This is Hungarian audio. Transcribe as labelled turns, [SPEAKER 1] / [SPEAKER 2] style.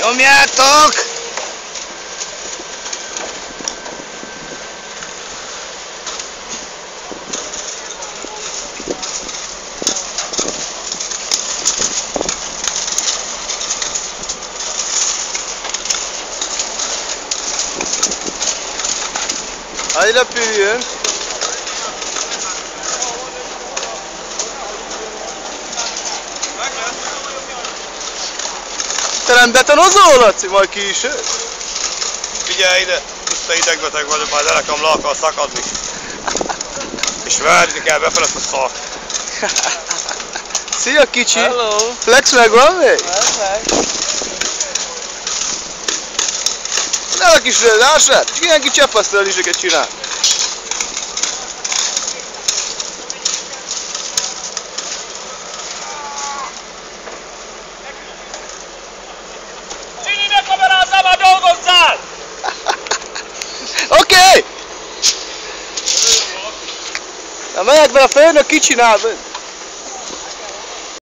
[SPEAKER 1] Nyomjátok! Hagyj repüljön! Te nem betonozol, Laci? Majd ki is ő?
[SPEAKER 2] Figyelj ide! Puszta idegbeteg vagyok, majd derekam le akar szakadni. És verni kell befele a szart.
[SPEAKER 1] Szia kicsi!
[SPEAKER 3] Hello!
[SPEAKER 1] Flex megvan még?
[SPEAKER 3] Meg.
[SPEAKER 1] Ne a kis lássát! Csak ilyen kis cseppasztalizseket csinál.
[SPEAKER 2] Csini, ne kamerázzál, már dolgozzál!
[SPEAKER 1] Oké! Na megyek be a főnök, ki csinál?